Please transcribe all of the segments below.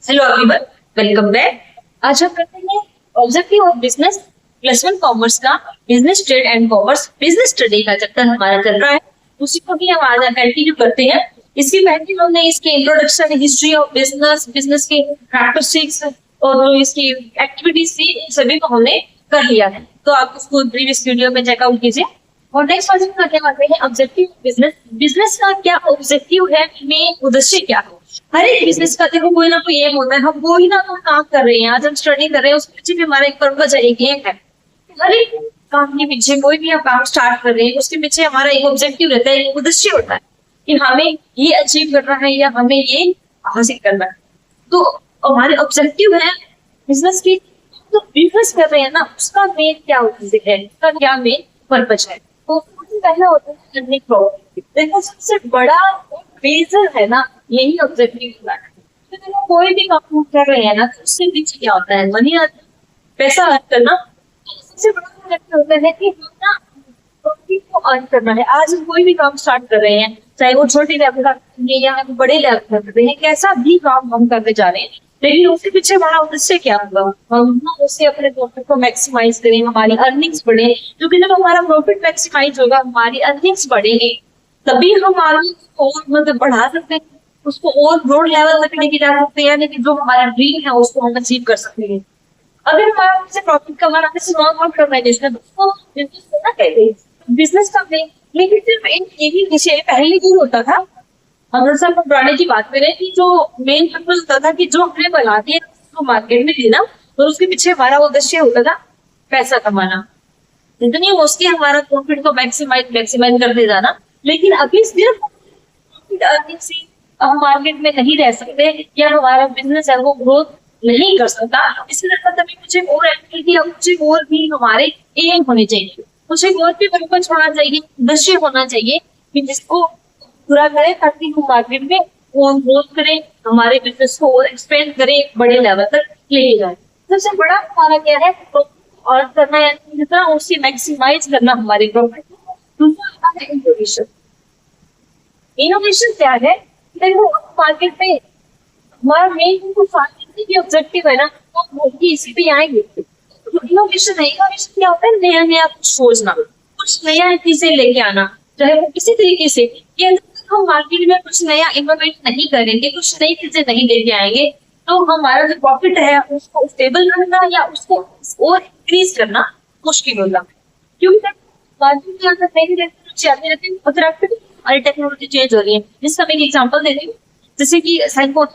Hello everyone, welcome back. आज हम करते हैं ऑब्जेक्टिव ऑफ बिजनेस +1 कॉमर्स का business trade and commerce business study का चैप्टर हमारा चल रहा है। उसी को भी हम आज कंटिन्यू करते हैं। इसकी पहले हमने इसके introduction, history of business, business के कैरेक्टरिस्टिक्स और जो इसकी एक्टिविटीज थी, इन सभी को हमने कर लिया है। तो आप इसको प्रीवियस वीडियो में चेकआउट कीजिए। और नेक्स्ट क्वेश्चन करने वाले हैं ऑब्जेक्टिव बिजनेस। बिजनेस का क्या ऑब्जेक्टिव है, मेन उद्देश्य क्या है। हर एक बिजनेस का देखो कोई ना कोई एम होता है। हम वो ही ना हम काम कर रहे हैं, आज हम स्टडी कर रहे हैं, उसके पीछे भी हमारा एक पर्पज है, एक एम है। हर एक काम के पीछे कोई भी हम काम स्टार्ट कर रहे हैं, उसके पीछे हमारा एक ऑब्जेक्टिव रहता है, एक उद्देश्य होता है कि हमें ये अचीव करना है या हमें ये हासिल करना है। तो हमारे ऑब्जेक्टिव है बिजनेस की। तो बिजनेस कर रहे हैं ना, उसका मेन क्या उद्देश्य है, उसका क्या मेन पर्पज है। तो पहला होता है अर्निंग प्रॉफिट। देखो सबसे बड़ा रीजन है ना, यही ऑब्जेक्टिव होता है। तो देखो कोई भी काम कर रहे हैं ना, तो उससे पीछे क्या होता है, मनी अर्न, पैसा अर्न करना। तो सबसे बड़ा ऑब्जेक्टिव होता है कि हम ना प्रॉफिट को अर्न करना है। आज हम कोई भी काम स्टार्ट कर रहे हैं, चाहे वो छोटे लेवल का करेंगे या हम बड़े लेवल का कर रहे हैं, कैसा भी काम हम करने जा रहे हैं, लेकिन उसके पीछे हमारा उद्देश्य क्या होगा, हम उससे अपने प्रॉफिट को मैक्सिमाइज करें, हमारी अर्निंग्स बढ़े। क्योंकि जब हमारा प्रॉफिट मैक्सिमाइज होगा, हमारी अर्निंग्स बढ़ेगी, तभी हम आगे और मतलब बढ़ा सकते हैं, उसको और ब्रॉड लेवल तक लेके जा सकते हैं, यानी कि जो हमारा ड्रीम है उसको हम अचीव कर सकते हैं। अगर हमारा से प्रॉफिट कमाना है, नॉन ऑर्गेनाइजेशन, उसको बिजनेस करना कहते हैं। बिजनेस का लेकिन सिर्फ यही विषय पहले ही होता था। अगर सब पुराने की बात करें कि जो मेन पर्पज होता था कि जो हमने बना दिया उसको मार्केट में देना, और उसके पीछे हमारा उद्देश्य होता था पैसा कमाना, जितनी हो सके हमारा प्रॉफिट को मैक्सिमाइज करते जाना। लेकिन अभी सिर्फ प्रॉफिट अर्निंग से हम मार्केट में नहीं रह सकते, या हमारा बिजनेस है वो ग्रोथ नहीं कर सकता। इसके मतलब तभी मुझे और एक्टिविटी, मुझे और भी हमारे एम होने चाहिए, मुझे और भी पर्पज होना चाहिए, उद्देश्य होना चाहिए कि जिसको पूरा करें, ताकि हम मार्केट में और ग्रोथ करें, हमारे बिजनेस को और एक्सपेंड करें, बड़े लेवल तक लेके जाए। सबसे बड़ा हमारा क्या है, और करना, यानी जितना उससे मैक्सिमाइज करना हमारे प्रॉफिट। दूसरा आता है इनोवेशन। इनोवेशन क्या है, देखो मार्केट में हमारा मेन जो ऑब्जेक्टिव है ना, वो इसी पे आएंगे। इनोवेशन है, इनोवेशन क्या होता है, नया नया कुछ सोचना, कुछ नया चीजें लेके आना, चाहे वो किसी तरीके से। ये हम मार्केट में कुछ नया इनोवेट नहीं करेंगे, कुछ नई चीजें नहीं लेके आएंगे, तो हमारा जो प्रॉफिट है उसको स्टेबल रखना या उसको और इंक्रीज करना मुश्किल होगा। क्योंकि मार्केट में अगर नई टेक्नोलॉजी आती रहती है, हर टेक्नोलॉजी चेंज हो रही है। जिसका मैं एक एग्जाम्पल दे रही हूँ, जैसे कि सेलफोन,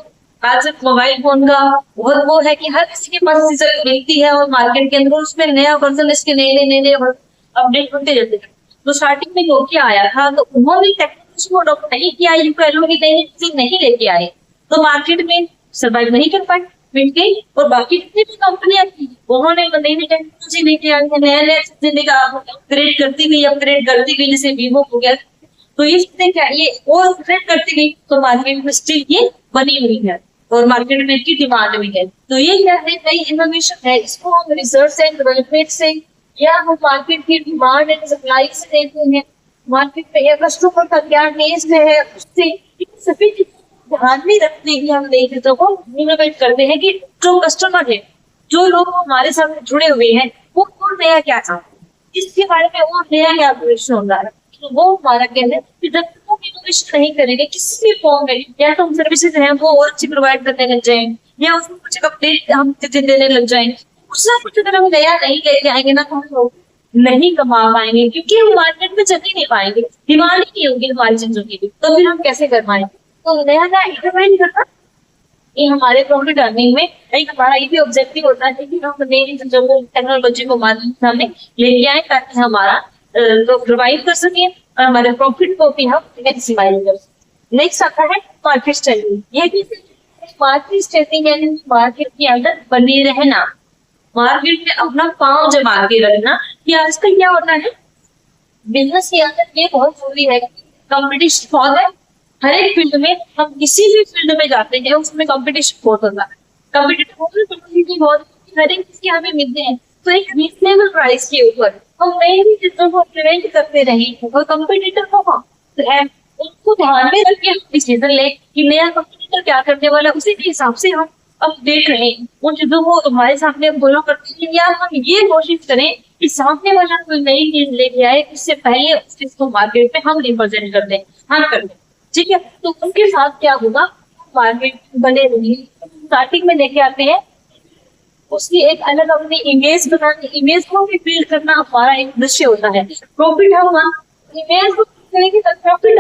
आज मोबाइल फोन का बहुत वो है कि हर किसी के पास चीजें मिलती है, और मार्केट के अंदर उसमें नया वर्जन, इसके नए अपडेट होते रहते हैं। तो स्टार्टिंग में नोकिया आया था, तो उन्होंने टेक्नोलॉजी को अडॉप्ट नहीं किया, यू कह लो कि नई चीज नहीं लेके आए, तो मार्केट में सर्वाइव नहीं कर पाए, मिल गई। और बाकी जितनी भी कंपनियां थी, उन्होंने नई नई टेक्नोलॉजी लेके आई, नया नया चीजें लेकर अपग्रेड करती गई, जैसे वीवो हो गया। तो ये चीजें क्या, ये और अपग्रेड करती गई, तो मार्केट में स्टिल ये बनी हुई है और मार्केट में इसकी डिमांड भी है। तो ये क्या है, नई इनोवेशन है। इसको हम रिसर्च एंड डेवलपमेंट से, या हम मार्केट की डिमांड एंड सप्लाई से देखते हैं, मार्केट में या कस्टमर का क्या टेस्ट है, उससे सभी चीजें ध्यान में रखते हुए हम नई चीजों को इनोवेट करते हैं कि जो कस्टमर है, जो लोग हमारे साथ जुड़े हुए हैं, वो और नया क्या चाहते हैं, इसके बारे में और नया क्या क्वेश्चन हो रहा है। तो वो हमारा कहना है कि जब तक हम इनोवेशन नहीं करेंगे किसी भी फॉर्म में, या तो हम सर्विसेज हैं वो और अच्छी प्रोवाइड करने लग जाए, या उसमें कुछ अपडेट हम चीजें देने लग जाए, कुछ ना कुछ अगर हम नया नहीं लेके आएंगे ना, तो हम लोग नहीं कमा पाएंगे, क्योंकि हम मार्केट में चल ही नहीं पाएंगे, डिमांड ही नहीं होगी हमारी चीजों की। तो फिर हम कैसे कर पाएंगे। तो नया नया इनोवेट करना, ये हमारे प्रॉफिट अर्निंग में एक हमारा ये भी ऑब्जेक्टिव होता है कि हम नई चीजों को, टेक्नोलॉजी को मार्केट सामने लेके आए, ताकि हमारा लोग सर्वाइव कर सके और हमारे प्रॉफिट को भी हम मैक्सिमाइज कर सकें। नेक्स्ट आता है मार्केट स्टडी। ये भी मार्केट स्टडी यानी मार्केट के अंदर बने रहना, मार्केट में अपना पांव जमा के रखना। कि आजकल क्या होता है बिजनेस के अंदर, ये बहुत जरूरी है, कंपटीशन बहुत है हर एक फील्ड में। हम किसी भी फील्ड में जाते हैं उसमें कंपटीशन बहुत होता है, कंपटीशन बहुत, हर एक चीज के हमें मिलते हैं। तो एक रीजनेबल प्राइस के ऊपर हम नई नई चीजों को इम्प्लीमेंट करते रहे, और कंपटीटर को है उसको ध्यान में रख के हम डिसीजन ले कि नया कंपटीटर क्या करने वाला है, उसी के हिसाब से हम अपडेट रहें, उन चीजों को हमारे सामने फॉलो करते हैं, या हम ये कोशिश करें कि सामने वाला कोई नई चीज लेके आए, इससे पहले उस चीज को मार्केट में हम रिप्रेजेंट कर दें, हम कर दें। ठीक है, तो उनके साथ क्या होगा, मार्केट बने रही स्टार्टिंग में लेके आते हैं, उसकी एक अलग अपनी इमेज बनानी, इमेज को भी बिल्ड करना हमारा एक दृश्य होता है। प्रॉफिट हम इमेज को करेंगे तो प्रॉफिट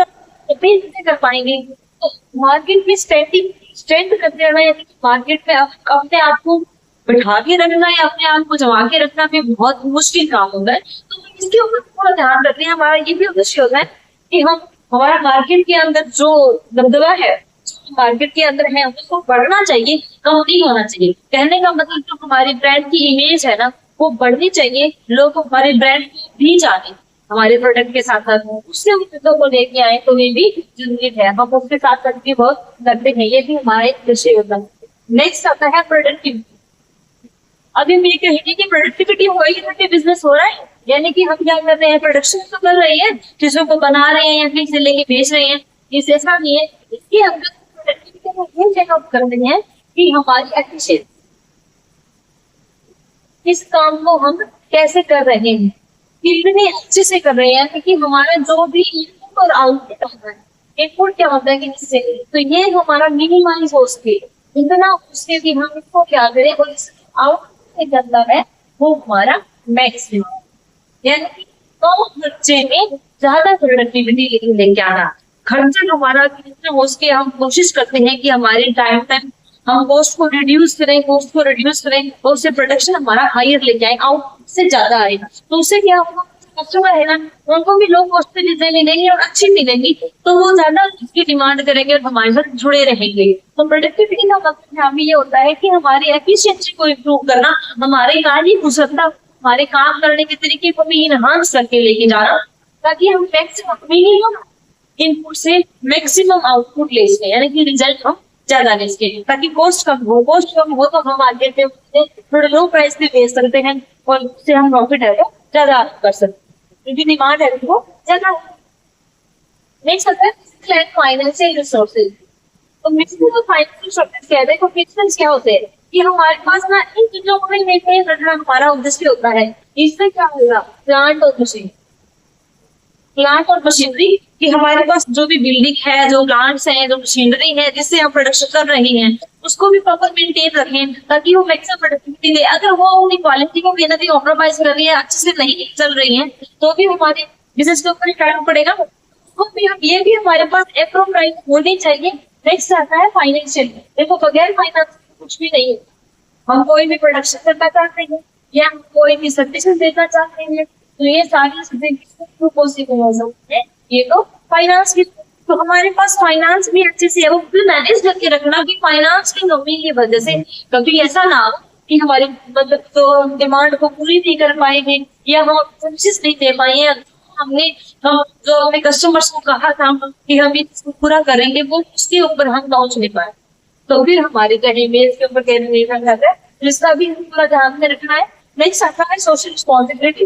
कर पाएंगे। तो मार्केट में स्ट्रेंथ करते रहना, यानी मार्केट में अपने आप को बैठा के रखना या अपने आप को जमा के रखना भी बहुत मुश्किल काम होता है। तो इसके ऊपर थोड़ा ध्यान रखते हैं। हमारा ये भी उद्देश्य होता है कि हम हमारा मार्केट के अंदर जो दबदबा है, मार्केट के अंदर है, उसको बढ़ना चाहिए, कम नहीं होना चाहिए। कहने का मतलब जो हमारी ब्रांड की इमेज है ना, वो बढ़नी चाहिए, लोग हमारे ब्रांड को भी जाने, हमारे प्रोडक्ट के साथ साथ उससे उन चीजों को लेके आए, तो ये भी जरूरी है। हम उसके साथ साथ भी बहुत करते हैं, ये भी हमारा एक विषय होता है। नेक्स्ट आता है प्रोडक्टिविटी। अभी मैं कहेंगे कि प्रोडक्टिविटी होगी तो बिजनेस हो रहा है, यानी कि हम क्या कर रहे हैं, प्रोडक्शन तो कर रहे हैं, चीजों को बना रहे हैं या कहीं से लेके बेच रहे हैं, ये ऐसा नहीं है। इसके अंदर प्रोडक्टिविटी को ये चेकअप कर रहे हैं कि हमारी एफिशिएंसी, इस काम को हम कैसे कर रहे हैं, कितने अच्छे से कर रहे हैं, क्योंकि हमारा जो भी इनपुट और आउटपुट होता है, इनपुट क्या होता है कि इससे तो ये हमारा मिनिमाइज हो सके, इतना उससे भी हम इसको क्या करें, और आउटपुट से करता है वो हमारा मैक्सिमम, यानी कि कम खर्चे में ज्यादा प्रोडक्टिविटी लेके आना। खर्चा हमारा जितना हो सके हम कोशिश करते हैं कि हमारे टाइम हम कॉस्ट को रिड्यूस करें, और उससे प्रोडक्शन हमारा हायर लेके आए, आउटपुट से ज्यादा आए। तो उससे क्या होगा, कस्टमर है ना, उनको भी लो कॉस्ट पे चीजें मिलेंगी और अच्छी मिलेंगी, तो वो ज्यादा इसकी डिमांड करेंगे और हमारे साथ जुड़े रहेंगे। तो प्रोडक्टिविटी का मतलब यहाँ भी ये होता है कि हमारी एफिशिएंसी को इम्प्रूव करना, हमारे कार्य कुशलता, हमारे काम करने के तरीके को भी इनहांस करके लेके जाना, ताकि हम मिनिमम इनपुट से मैक्सिमम आउटपुट ले सकें, यानी कि रिजल्ट हम ज्यादा ले सकें, ताकि कॉस्ट कम हो। कॉस्ट कम हो तो हम मार्केट में थोड़े लो प्राइस पे बेच सकते हैं, और उससे हम प्रॉफिट है तो ज्यादा कर सकते हैं, क्योंकि डिमांड है वो ज्यादा। नेक्स्ट आता है फाइनेंशियल रिसोर्सेज। तो मिक्सिंग फाइनेंशियल रिसोर्सेज कहते हैं, तो मिक्सिंग क्या होते हैं कि हमारे पास ना इन चीजों को भी मेंटेन रखना हमारा उद्देश्य होता है। इससे क्या होगा, प्लांट और मशीनरी, कि हमारे पास जो भी बिल्डिंग है, जो प्लांट्स हैं, जो मशीनरी है जिससे हम प्रोडक्शन कर रहे हैं, उसको भी प्रॉपर मेंटेन रखें, ताकि वो मैक्सिमम प्रोडक्टिविटी दे। अगर वो अपनी क्वालिटी को कहीं ना कहीं कॉम्प्रोमाइज कर रही है, अच्छे से नहीं चल रही है, तो भी हमारे बिजनेस के ऊपर इफेक्ट पड़ेगा। तो भी हम ये भी हमारे पास अप्रूव प्राइस होनी चाहिए। नेक्स्ट आता है फाइनेंशियल। देखो, बगैर फाइनेंस कुछ भी नहीं है। हम कोई भी प्रोडक्शन करना चाहते हैं या हम कोई भी सर्विसेज देना चाहते हैं, तो ये सारी चीजें पॉसिबल हो सकती है। ये तो फाइनेंस की, तो हमारे पास फाइनेंस भी अच्छे से वो भी मैनेज करके रखना, कि फाइनेंस की कमी की वजह से कभी ऐसा ना हो कि हमारी मतलब तो डिमांड को पूरी नहीं कर पाएंगे, या हम सर्विसेज नहीं दे पाएंगे। हम जो अपने कस्टमर्स को कहा था कि हम इसको पूरा करेंगे, वो उसके ऊपर हम पहुंच नहीं पाए, तो फिर हमारे कहीं मेज के ऊपर कहने नहीं जाता है, जिसका भी हमें पूरा ध्यान में रखना है। नेक्स्ट आता है सोशल रिस्पॉन्सिबिलिटी।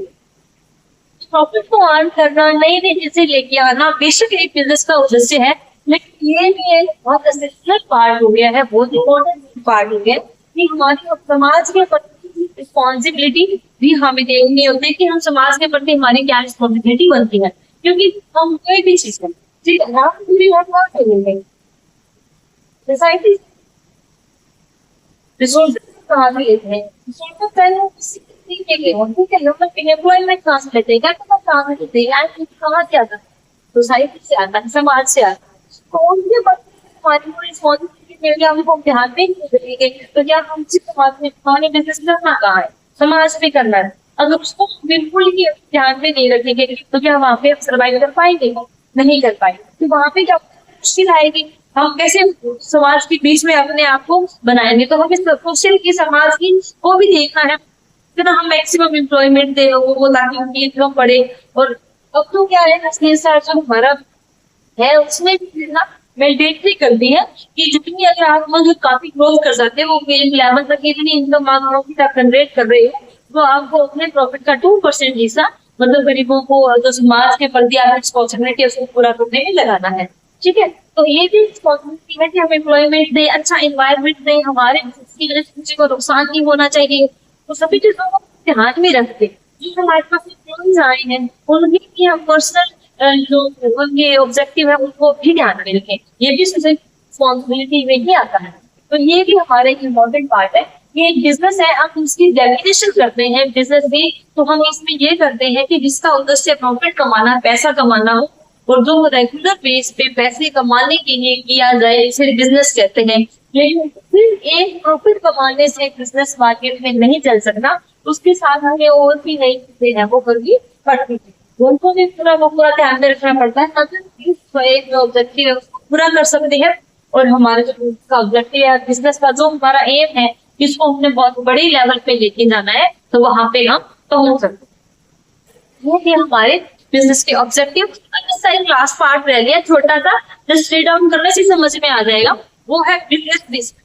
प्रॉफिट को अर्न करना, नई नई चीजें लेके आना बेशक एक बिजनेस का उद्देश्य है, लेकिन ये भी एक बहुत एसेंशियल पार्ट हो गया है, बहुत इंपॉर्टेंट पार्ट हो गया कि हमारी समाज के प्रति रिस्पॉन्सिबिलिटी भी हमें देखनी होती है, कि हम समाज के प्रति हमारी क्या रिस्पॉन्सिबिलिटी बनती है। क्योंकि हम कोई भी चीज है, ठीक है, हम पूरी सोसाइटी रिसोर्सेज कहाँ से लेते हैं, रिसोर्सेज पहले ठीक है, लोग एम्प्लॉयमेंट कहाँ से लेते हैं, कहाँ से लेते हैं, कहाँ से आता है, सोसाइटी से आता है, समाज से आता है। तो उनके हमारी रिस्पॉन्सिबिलिटी हमको ध्यान में नहीं देंगे, तो क्या हम समाज में हमारे बिजनेस करना कहाँ है, समाज में करना है। अगर उसको बिल्कुल ही ध्यान में नहीं रखेंगे, तो क्या वहाँ पे सर्वाइव कर पाएंगे, नहीं कर पाएंगे। तो वहाँ पे क्या मुश्किल आएगी, हम कैसे समाज के बीच में अपने आप को बनाएंगे। तो हमें सोशल की, समाज की को भी देखना है, कितना हम मैक्सिमम एम्प्लॉयमेंट दे लोगों को, ताकि उनकी इनकम बढ़े। और अब तो क्या है, जो हमारा है उसमें भी ना मैंडेटरी कर दी है कि जितनी अगर आप मतलब काफी ग्रोथ कर सकते हैं, वो लेवल तक इतनी इनकम आप जनरेट कर रहे हो, तो आपको अपने प्रॉफिट का 2% हिस्सा मतलब गरीबों को, जो समाज के प्रति आपकी रिस्पॉन्सिबिलिटी है उसको पूरा करने में लगाना है। ठीक है। तो ये भी रिस्पॉन्सिबिलिटी है कि हम एम्प्लॉयमेंट दें, अच्छा एनवायरमेंट दें, हमारे business की वजह से किसी को नुकसान नहीं होना चाहिए। तो सभी चीजों को ध्यान में रखते जो हमारे पास एम्प्लॉइज आए हैं उनकी भी हम पर्सनल जो उनके ऑब्जेक्टिव है उनको भी ध्यान में रखें। ये भी रिस्पॉन्सिबिलिटी में ही आता है। तो ये भी हमारा एक इम्पोर्टेंट पार्ट है। ये एक बिजनेस है, हम उसकी डेफिनेशन करते हैं बिजनेस भी, तो हम इसमें ये करते हैं कि जिसका उद्देश्य प्रॉफिट कमाना, पैसा कमाना हो, और जो रेगुलर बेस पे पैसे कमाने के लिए किया जाए इसे बिजनेस कहते हैं। लेकिन सिर्फ एक प्रॉफिट कमाने से बिजनेस मार्केट में नहीं चल सकता, उसके साथ हमें और भी नई चीजें हैं वो करनी पड़ती है, उनको भी पूरा ध्यान में रखना पड़ता है ताकि एक जो ऑब्जेक्टिव है उसको पूरा कर सकते हैं। और हमारे जो ऑब्जेक्टिव है बिजनेस का, जो हमारा एम है, इसको हमने बहुत बड़ी लेवल पे लेके जाना है, तो वहां पे हम पहुंच सकते हैं। ये भी हमारे बिजनेस के ऑब्जेक्टिव। इसका एक लास्ट पार्ट रह गया छोटा सा, जस्ट रीड डाउन करने से समझ में आ जाएगा, वो है बिजनेस रिस्क।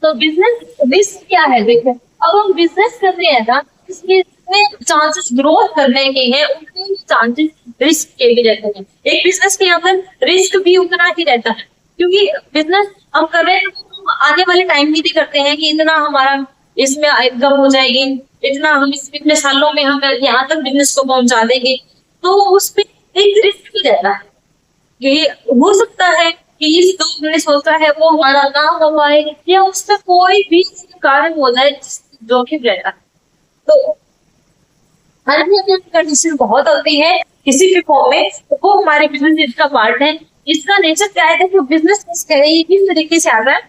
तो बिजनेस रिस्क क्या है? देखो, अब हम बिजनेस कर रहे हैं ना, इसमें जितने चांसेस ग्रोथ करने के हैं उतने ही चांसेस रिस्क के भी रहते हैं। एक बिजनेस के अंदर रिस्क भी उतना ही रहता है, क्योंकि बिजनेस हम कर रहे हैं तो आने वाले टाइम की भी करते हैं कि इतना हमारा इसमें इनकम हो जाएगी, इतना हम इतने सालों में हम यहाँ तक बिजनेस को पहुंचा देंगे, तो उस पर एक रिस्क भी रहता है। ये हो सकता है कि इस जो बिजनेस होता है वो हमारा ना हो पाए, या उसमें कोई भी कारण हो जाए जोखिम रहता है। तो अनएम्प्लॉयमेंट कंडीशन बहुत होती है किसी भी फॉर्म में, तो वो हमारे बिजनेस का पार्ट है। इसका नेचर क्या है कि बिजनेस ये किस तरीके से आता है,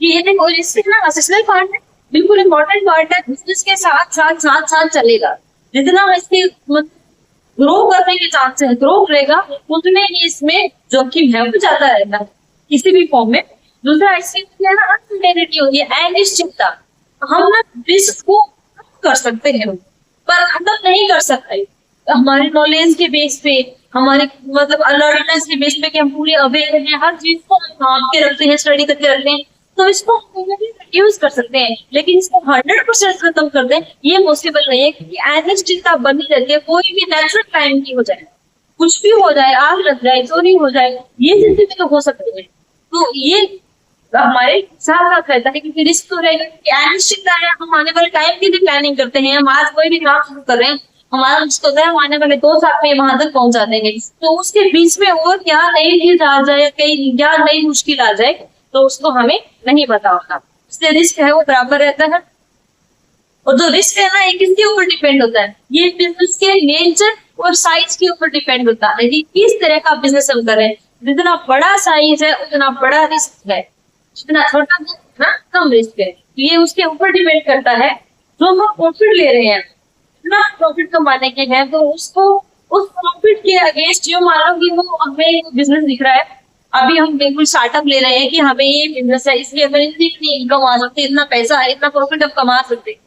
ये देखो इससे ना असेसमेंट पार्ट है, बिल्कुल इंपॉर्टेंट पार्ट है। बिजनेस के साथ साथ साथ साथ चलेगा, जितना इसके ग्रो करने के चांस है, ग्रो करेगा उतने ही इसमें जोखिम है वो ज्यादा रहता है किसी भी फॉर्म में। दूसरा इससे क्या है ना, अनसर्टेनिटी होती है, अनिश्चितता। हम ना रिस्क को कर सकते हैं पर खत्म नहीं कर सकते। हमारे नॉलेज के बेस पे, हमारे मतलब अलर्टनेस के बेस पे कि हम पूरे अवेयर हैं, हर चीज को हम भाप के रखते हैं, स्टडी करके रखते हैं, तो इसको रिड्यूस कर सकते हैं। लेकिन इसको 100% खत्म कर दें ये पॉसिबल नहीं है, क्योंकि अनिश्चितता बनी रहती है। कोई भी नेचुरल टाइम की हो जाए, कुछ भी हो जाए, आग लग जाए, चोरी हो जाए, ये जिंदगी तो हो सकती है। तो ये हमारे साथ साथ रहता है, क्योंकि रिस्क तो रहेगा, क्योंकि अनिश्चितता है। हम आने वाले टाइम की भी प्लानिंग करते हैं, हम आज कोई भी काम शुरू कर रहे हैं, हमारा रिस्क होता है हम आने वाले 2 साल में वहां तक पहुंचा देंगे, तो उसके बीच में और क्या नई चीज आ जाए, कई क्या नई मुश्किल आ जाए, तो उसको हमें नहीं पता होता। इसलिए रिस्क है वो बराबर रहता है। और जो रिस्क है ना, ये किसके ऊपर डिपेंड होता है, ये बिजनेस के नेचर और साइज के ऊपर डिपेंड होता है कि किस तरह का बिजनेस हम कर रहे हैं। जितना बड़ा साइज है उतना बड़ा रिस्क है, जितना छोटा है उतना कम रिस्क है। ये उसके ऊपर डिपेंड करता है। जो हम प्रॉफिट ले रहे हैं, इतना प्रॉफिट कमाने के हैं, तो उसको उस प्रॉफिट के अगेंस्ट जो मान लो कि वो हमें बिजनेस दिख रहा है, अभी हम बिल्कुल स्टार्टअप ले रहे हैं कि हमें ये बिजनेस है, इसलिए हमें इतनी इनकम आ सकती है, इतना पैसा है, इतना प्रॉफिट हम कमा सकते हैं,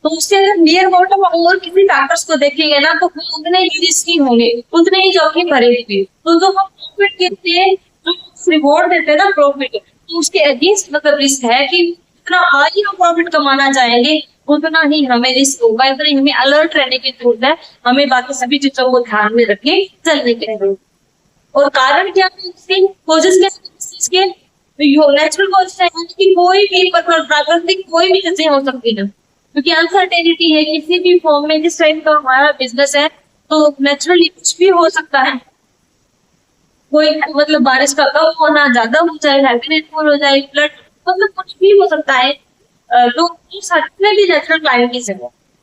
तो उसके अगर नियर अबाउट हम और किसी फैक्टर्स को देखेंगे ना, तो वो उतने ही रिस्की होंगे, उतने ही जोखिम भरे होंगे। तो जो हम प्रॉफिट के लिए जो रिवॉर्ड देते हैं ना प्रॉफिट, तो उसके अगेंस्ट मतलब रिस्क है कि जितना हाई हम प्रॉफिट कमाना चाहेंगे उतना ही हमें रिस्क होगा, उतना ही हमें अलर्ट रहने की जरूरत है, हमें बाकी सभी चीजों को ध्यान में रख के चलने की जरूरत। और कारण क्या है इसके, कोजेस के नेचुरल कोजेस है कि कोई भी प्राकृतिक कोई भी चीजें हो सकती है, क्योंकि अनसर्टेनिटी है किसी भी फॉर्म में। जिस टाइप का हमारा बिजनेस है तो नेचुरली कुछ भी हो सकता है, कोई मतलब बारिश का कम होना, ज्यादा हो जाए, हैवी रेनफॉल हो जाए, फ्लड, मतलब कुछ भी हो सकता है। लोग जितने भी नेचुरल क्लाइमेट है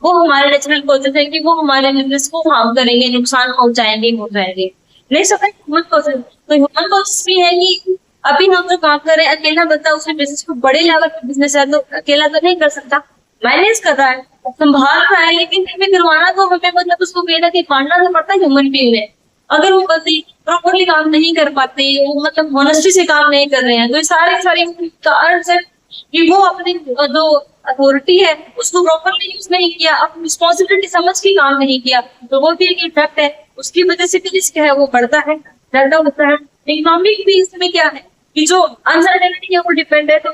वो हमारे नेचुरल कोजेस है कि वो हमारे बिजनेस को हार्म करेंगे, नुकसान पहुंचाएंगे, हो जाएंगे। नहीं सकते ह्यूमन कोजेस, तो ह्यूमन कोजेस भी है कि अभी हम जो काम कर रहे हैं, अकेला बंदा उसके बिजनेस को बड़े लेवल पे बिजनेस है तो अकेला तो नहीं कर सकता, मैनेज कर रहा है, संभाल रहा है, लेकिन फिर भी करवाना तो हमें मतलब उसको कहीं ना कहीं पालना तो पड़ता है ह्यूमन बीइंग में। अगर वो बंदे प्रॉपरली काम नहीं कर पाते, वो मतलब ऑनेस्टी से काम नहीं कर रहे हैं, तो ये सारे कारण है कि वो अपनी जो अथॉरिटी है उसको प्रॉपरली यूज नहीं किया, अपनी रिस्पॉन्सिबिलिटी समझ के काम नहीं किया, तो वो भी एक इफेक्ट है। उसकी वजह से भी रिस्क है वो बढ़ता है, ज्यादा होता है। इकोनॉमिक भी इसमें क्या है कि जो अनसर्टेनिटी के ऊपर डिपेंड है, तो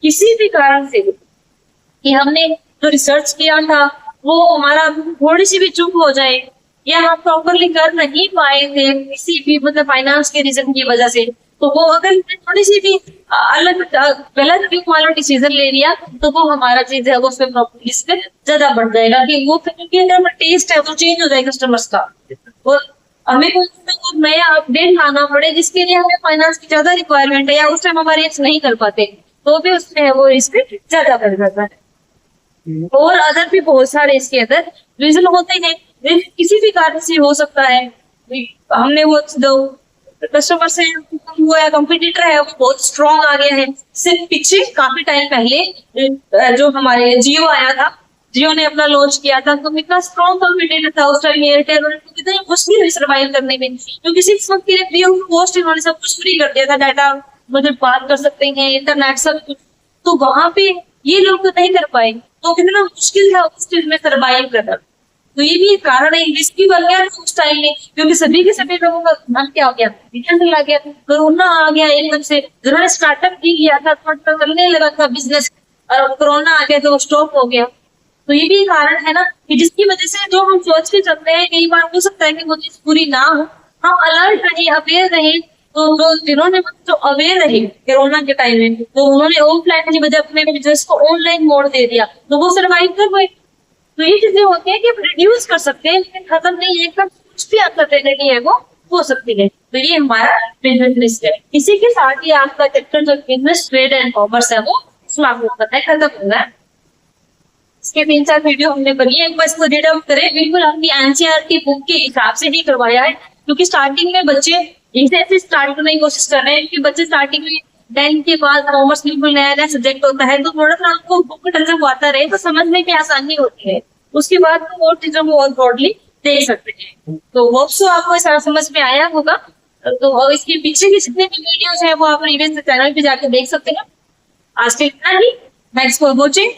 किसी भी कारण से कि हमने जो रिसर्च किया था वो हमारा थोड़ी सी भी चूक हो जाए, या हम प्रॉपरली कर नहीं पाए थे किसी भी मतलब फाइनेंस के रीजन की वजह से, तो वो अगर थोड़ी सी भी अलग गलत भी मान लो डिसीजन ले लिया, तो वो हमारा चीज है वो उसमें प्रॉपर्टी इसमें ज्यादा बढ़ जाएगा कि वो क्योंकि अगर टेस्ट है वो चेंज हो जाएगा कस्टमर्स का, और हमें कोई उसमें नया अपडेट लाना पड़े जिसके लिए हमें फाइनेंस की ज्यादा रिक्वायरमेंट है या उस टाइम हमारे नहीं कर पाते, तो भी उसमें वो रिस्क ज्यादा बढ़ जाता है। और अदर भी बहुत सारे इसके अंदर रीजन होते हैं, किसी भी कारण से हो सकता है। हमने वो जो कस्टमर से हुआ है, कंपटीटर है वो बहुत स्ट्रांग आ गया है। सिर्फ पीछे काफी टाइम पहले जो हमारे जियो आया था, जियो ने अपना लॉन्च किया था, तो इतना स्ट्रॉन्ग कंपटीटर था उस टाइम एयरटेल, और कितनी मुश्किल है सर्वाइव करने में, क्योंकि 6 मंथ के लिए फ्री ऑफ कॉस्ट इन्होंने सब कुछ फ्री कर दिया था, डाटा मतलब बात कर सकते हैं, इंटरनेट सब कुछ, तो वहां पे ये लोग तो नहीं कर पाए, तो कितना मुश्किल था उस चीज में सर्वाइव करना। तो ये भी एक कारण है, रिस्क भी बन गया था उस टाइम में, क्योंकि सभी के सभी लोगों का ध्यान क्या हो गया, चला गया, कोरोना आ गया एकदम से, जिन्होंने स्टार्टअप भी किया था थोड़ा करने लगा था बिजनेस, और कोरोना आ गया तो वो स्टॉप हो गया। तो ये भी कारण है ना कि जिसकी वजह से जो हम सोच के चलते हैं कई बार हो सकता है कि वो चीज पूरी ना हो, हम अलर्ट रहे, अवेयर रहे। तो जो जिन्होंने जो अवेयर रहे कोरोना के टाइम में, तो उन्होंने ऑफलाइन की वजह अपने बिजनेस को ऑनलाइन मोड़ दे दिया, तो वो सर्वाइव कर गए। तो ये चीजें होती है कि आप रिड्यूस कर सकते हैं, लेकिन खत्म नहीं, एकदम कुछ भी अनसर्टेनिटी है वो हो सकती है। तो ये हमारा बिजनेस रिस्क है। इसी के साथ ही आपका चैप्टर जो बिजनेस ट्रेड एंड कॉमर्स है वो समाप्त होता है, खत्म हो रहा है। इसके 3-4 वीडियो हमने बनी है, एक बार इसको रीड आउट करें, बिल्कुल अपनी एनसीईआरटी बुक के हिसाब से ही करवाया है, क्योंकि स्टार्टिंग में बच्चे ऐसे स्टार्ट करने की कोशिश कर रहे हैं कि बच्चे स्टार्टिंग में 10th के बाद कॉमर्स बिल्कुल नया नया सब्जेक्ट होता है, तो थोड़ा सा आपको बुक जब आता रहे तो समझने की आसानी होती है, उसके बाद तो और चीजों को और ब्रॉडली देख सकते हैं। तो होप सो आपको सारा समझ में आया होगा। तो इसके पीछे की जितने भी वीडियोस हैं वो आप प्रीवियस चैनल पे जाके देख सकते हैं। आज के इतना ही, थैंक्स फॉर वॉचिंग।